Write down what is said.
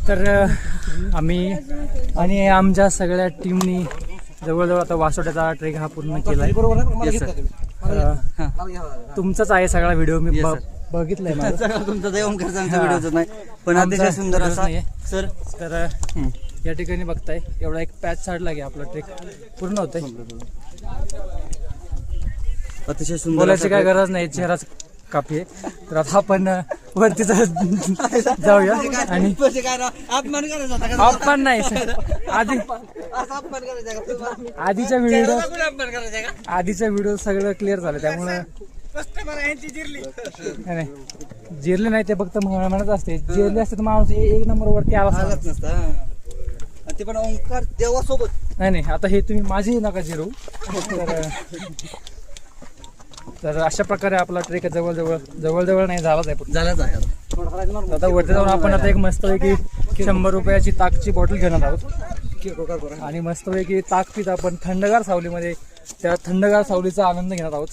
तर आम्ही आणि आमच्या सगळ्या टीमनी जवळजवळ आता वासोट्याचा ट्रेक हा पूर्ण केलाय. तुमचाच आहे सगळा व्हिडिओ मी बघितलाय. तुमचा ओंकारचा व्हिडिओ नाही पण अतिशय सुंदर असा सर. तर या ठिकाणी बघताय एवढा एक पॅच साडला की आपला ट्रेक पूर्ण होतोय. अतिशय सुंदर. बोलायची काय गरज नाही, चेहराच काफी आहे. तर आता आपण वरती जाऊया. आणि अपमान नाही आधीच्या व्हिडिओ सगळं क्लिअर झालं त्यामुळे नाही जिरले नाही. ते फक्त म्हणत असते जिरले असते तर माणूस एक नंबर वरती आलाच नसता. ते पण ओंकार देवासोबत नाही. आता हे तुम्ही माझी नका जिरू. तर अशा प्रकारे आपला ट्रेक जवळजवळ नाही झालाच आहे. आता वरती जाऊन आपण आता एक मस्तपैकी 100 रुपयाची ताकची बॉटल घेणार आहोत आणि मस्तपैकी ताक पित आपण थंडगार सावलीमध्ये त्या थंडगार सावलीचा आनंद घेणार आहोत.